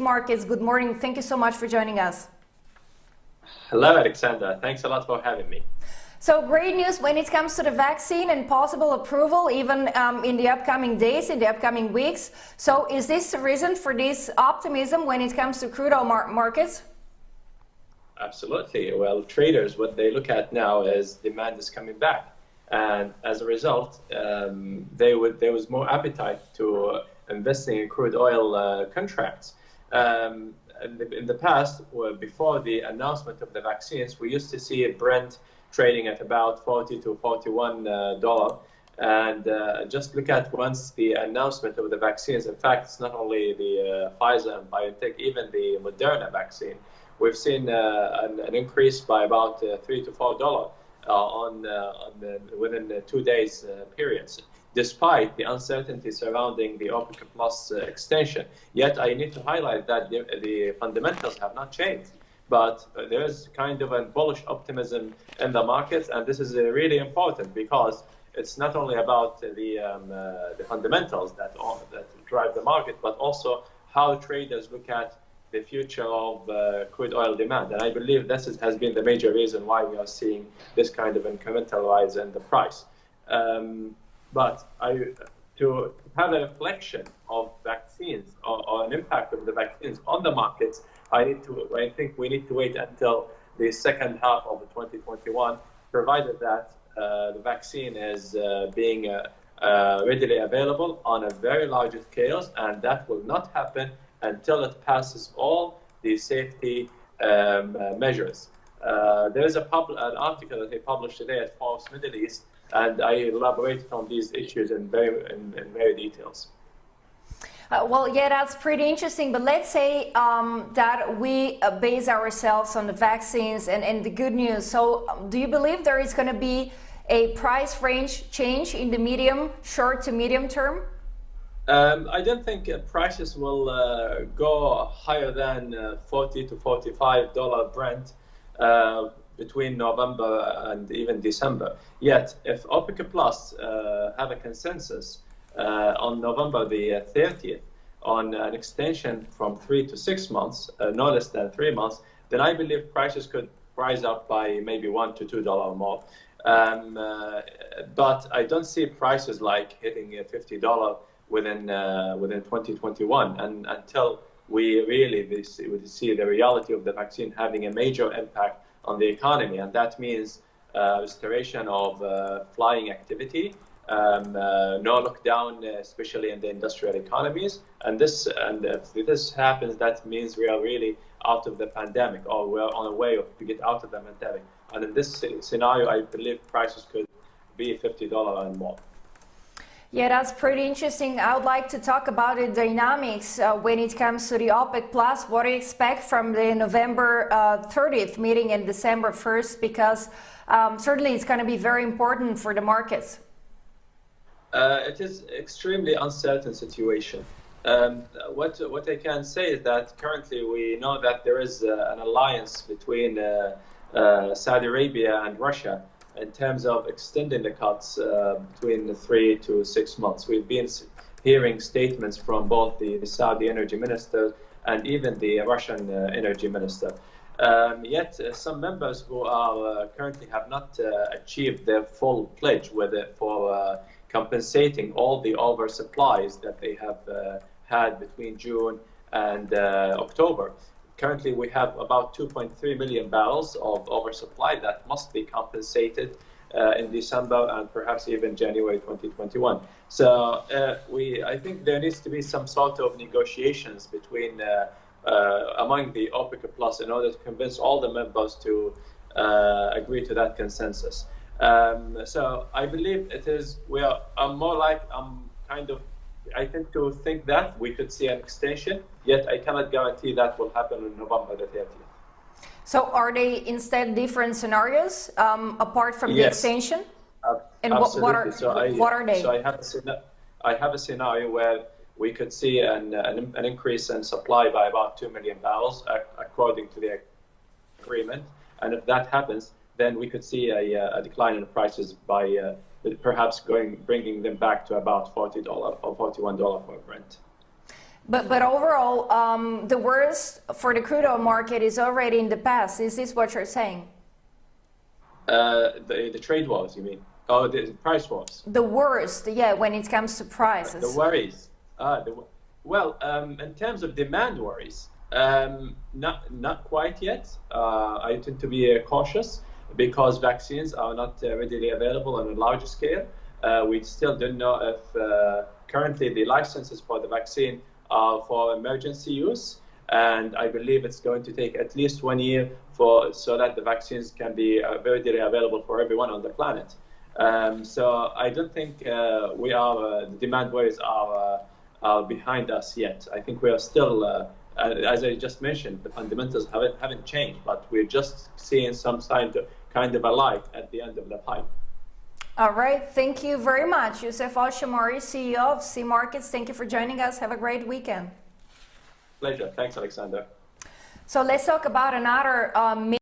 Markets, good morning. Thank you so much for joining us. Hello, Alexandra. Thanks a lot for having me. So great news when it comes to the vaccine and possible approval, even in the upcoming days, in the upcoming weeks. So is this the reason for this optimism when it comes to crude oil markets? Absolutely. Well, traders, what they look at now is demand is coming back. And as a result, there was more appetite to investing in crude oil contracts. In the past, before the announcement of the vaccines, we used to see Brent trading at about $40 to $41. And just look at once the announcement of the vaccines. In fact, it's not only the Pfizer and BioNTech, even the Moderna vaccine. We've seen an increase by about $3 to $4 within the 2 days periods, despite the uncertainty surrounding the OPEC Plus extension. Yet I need to highlight that the fundamentals have not changed, but there is kind of a bullish optimism in the markets, and this is really important because it's not only about the fundamentals that drive the market, but also how traders look at the future of crude oil demand. And I believe this has been the major reason why we are seeing this kind of incremental rise in the price. But to have a reflection of vaccines or an impact of the vaccines on the markets, I think we need to wait until the second half of 2021, provided that the vaccine is being readily available on a very large scale, and that will not happen until it passes all the safety measures. There is an article that they published today at Forbes Middle East, and I elaborated on these issues in very details. Well, yeah, that's pretty interesting. But let's say that we base ourselves on the vaccines and the good news. So do you believe there is going to be a price range change in the short to medium term? I don't think prices will go higher than $40 to $45 Brent between November and even December. Yet, if OPEC Plus have a consensus on November the 30th on an extension from 3 to 6 months, no less than 3 months, then I believe prices could rise up by maybe $1 to $2 more. But I don't see prices like hitting $50 within 2021, and until we really see the reality of the vaccine having a major impact on the economy, and that means restoration of flying activity, no lockdown, especially in the industrial economies, and if this happens, that means we are really out of the pandemic, or we are on a way to get out of the pandemic. And in this scenario, I believe prices could be $50 and more. Yeah, that's pretty interesting. I would like to talk about the dynamics when it comes to the OPEC Plus. What do you expect from the November 30th meeting and December 1st? Because certainly it's going to be very important for the markets. It is extremely uncertain situation. What I can say is that currently we know that there is an alliance between Saudi Arabia and Russia in terms of extending the cuts between 3 to 6 months. We've been hearing statements from both the Saudi energy minister and even the Russian energy minister. Yet some members who are currently have not achieved their full pledge for compensating all the oversupplies that they have had between June and October. Currently, we have about 2.3 million barrels of oversupply that must be compensated in December and perhaps even January 2021. So I think there needs to be some sort of negotiations between among the OPEC Plus in order to convince all the members to agree to that consensus. So I believe it is. I tend to think that we could see an extension, yet I cannot guarantee that will happen on November the 30th. So are they instead different scenarios apart from the extension? And what are they? So I have a scenario where we could see an increase in supply by about 2 million barrels according to the agreement. And if that happens, then we could see a decline in the prices by perhaps bringing them back to about $40 or $41 for Brent. But overall, the worst for the crude oil market is already in the past. Is this what you're saying? The trade wars, you mean? Oh, the price wars. The worst, yeah, when it comes to prices. The worries. Well, in terms of demand worries, not quite yet. I tend to be cautious because vaccines are not readily available on a larger scale. We still don't know if currently the licenses for the vaccine are for emergency use, and I believe it's going to take at least 1 year so that the vaccines can be readily available for everyone on the planet. So I don't think the demand worries are behind us yet. I think we are still, as I just mentioned, the fundamentals haven't changed, but we're just seeing some sign of kind of a light at the end of the pipe. All right, thank you very much, Youssef Al-Shamari, CEO of CMarkits. Thank you for joining us. Have a great weekend. Pleasure. Thanks, Alexander. So let's talk about another